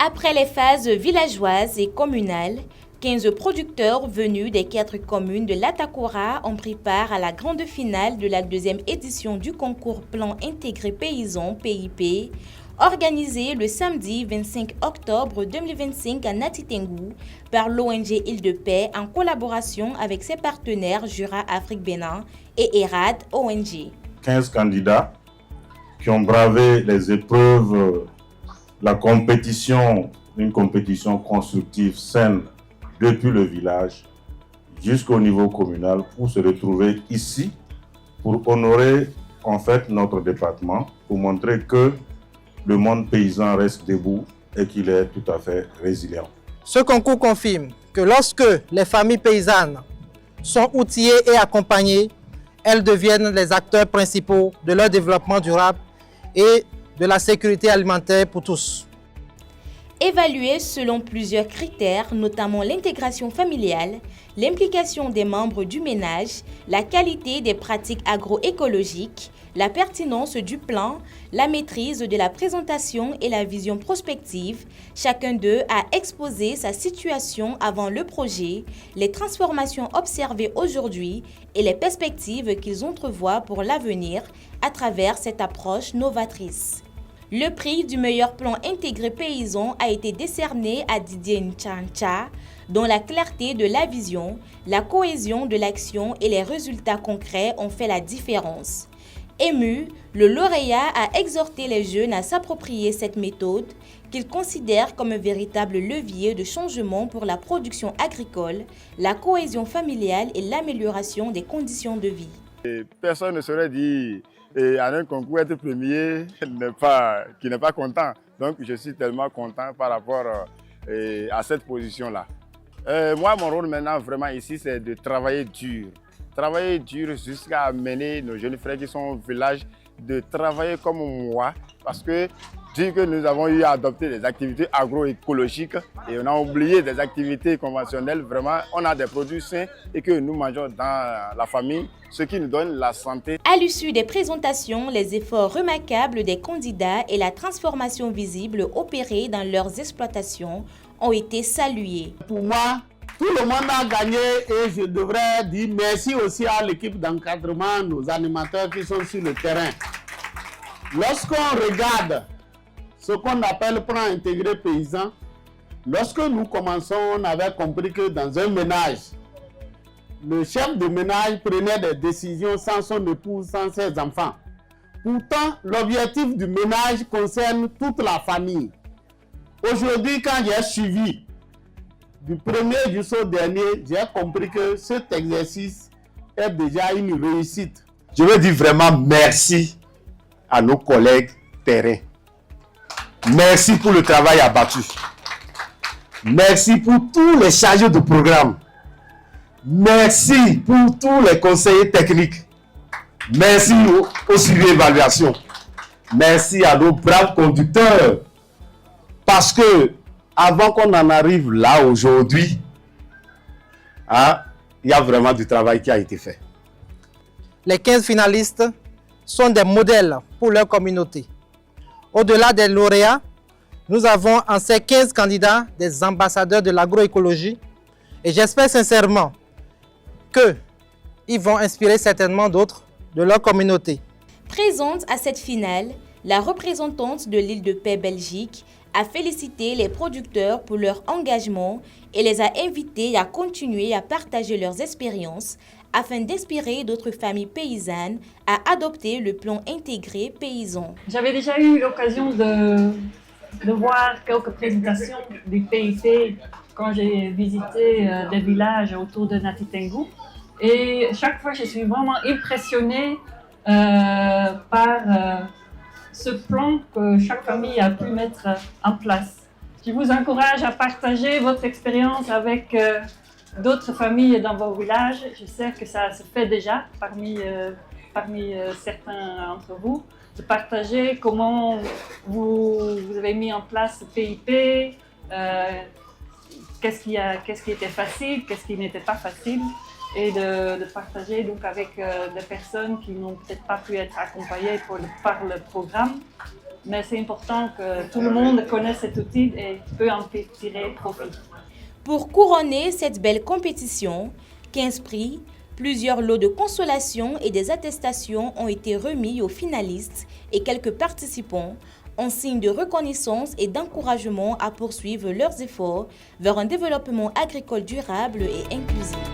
Après les phases villageoises et communales, 15 producteurs venus des 4 communes de l'Atakura ont pris part à la grande finale de la deuxième édition du concours Plan Intégré Paysan PIP, organisé le samedi 25 octobre 2025 à Natitengu par l'ONG Île de Paix en collaboration avec ses partenaires Jura Afrique Bénin et ERAD ONG. 15 candidats qui ont bravé les épreuves, la compétition, une compétition constructive saine depuis le village jusqu'au niveau communal pour se retrouver ici, pour honorer en fait notre département, pour montrer que le monde paysan reste debout et qu'il est tout à fait résilient. Ce concours confirme que lorsque les familles paysannes sont outillées et accompagnées, elles deviennent les acteurs principaux de leur développement durable et de la sécurité alimentaire pour tous. Évalué selon plusieurs critères, notamment l'intégration familiale, l'implication des membres du ménage, la qualité des pratiques agroécologiques, la pertinence du plan, la maîtrise de la présentation et la vision prospective, chacun d'eux a exposé sa situation avant le projet, les transformations observées aujourd'hui et les perspectives qu'ils entrevoient pour l'avenir à travers cette approche novatrice. Le prix du meilleur plan intégré paysan a été décerné à Didier Nchancha, dont la clarté de la vision, la cohésion de l'action et les résultats concrets ont fait la différence. Ému, le lauréat a exhorté les jeunes à s'approprier cette méthode qu'il considère comme un véritable levier de changement pour la production agricole, la cohésion familiale et l'amélioration des conditions de vie. Personne ne saurait dire à un concours être premier qui n'est pas content. Donc je suis tellement content par rapport à cette position-là. Moi, mon rôle maintenant vraiment ici, c'est de travailler dur. Travailler dur jusqu'à amener nos jeunes frères qui sont au village de travailler comme moi. Parce que dire que nous avons eu à adopter des activités agroécologiques et on a oublié des activités conventionnelles, vraiment on a des produits sains et que nous mangeons dans la famille, ce qui nous donne la santé. À l'issue des présentations, les efforts remarquables des candidats et la transformation visible opérée dans leurs exploitations ont été salués. Pour moi, tout le monde a gagné et je devrais dire merci aussi à l'équipe d'encadrement, nos animateurs qui sont sur le terrain. Lorsqu'on regarde ce qu'on appelle plan intégré paysan, lorsque nous commençons, on avait compris que dans un ménage, le chef de ménage prenait des décisions sans son épouse, sans ses enfants. Pourtant, l'objectif du ménage concerne toute la famille. Aujourd'hui, quand j'ai suivi du 1er jusqu'au dernier, j'ai compris que cet exercice est déjà une réussite. Je veux dire vraiment merci à nos collègues terrain. Merci pour le travail abattu. Merci pour tous les chargés de programme. Merci pour tous les conseillers techniques. Merci aux suivi d'évaluation. Merci à nos braves conducteurs. Parce que avant qu'on en arrive là aujourd'hui, il y a vraiment du travail qui a été fait. Les 15 finalistes sont des modèles pour leur communauté. Au-delà des lauréats, nous avons en ces 15 candidats des ambassadeurs de l'agroécologie et j'espère sincèrement qu'ils vont inspirer certainement d'autres de leur communauté. Présente à cette finale, la représentante de l'Île de Paix Belgique a félicité les producteurs pour leur engagement et les a invités à continuer à partager leurs expériences afin d'inspirer d'autres familles paysannes à adopter le plan intégré paysan. J'avais déjà eu l'occasion de voir quelques présentations du PIP quand j'ai visité des villages autour de Natitengu. Et chaque fois, je suis vraiment impressionnée par ce plan que chaque famille a pu mettre en place. Je vous encourage à partager votre expérience avec d'autres familles dans vos villages. Je sais que ça se fait déjà parmi certains d'entre vous, de partager comment vous avez mis en place ce PIP, qu'est-ce qui était facile, qu'est-ce qui n'était pas facile, et de partager donc avec des personnes qui n'ont peut-être pas pu être accompagnées par le programme, mais c'est important que tout le monde connaisse cet outil et peut en tirer profit. Pour couronner cette belle compétition, 15 prix, plusieurs lots de consolation et des attestations ont été remis aux finalistes et quelques participants en signe de reconnaissance et d'encouragement à poursuivre leurs efforts vers un développement agricole durable et inclusif.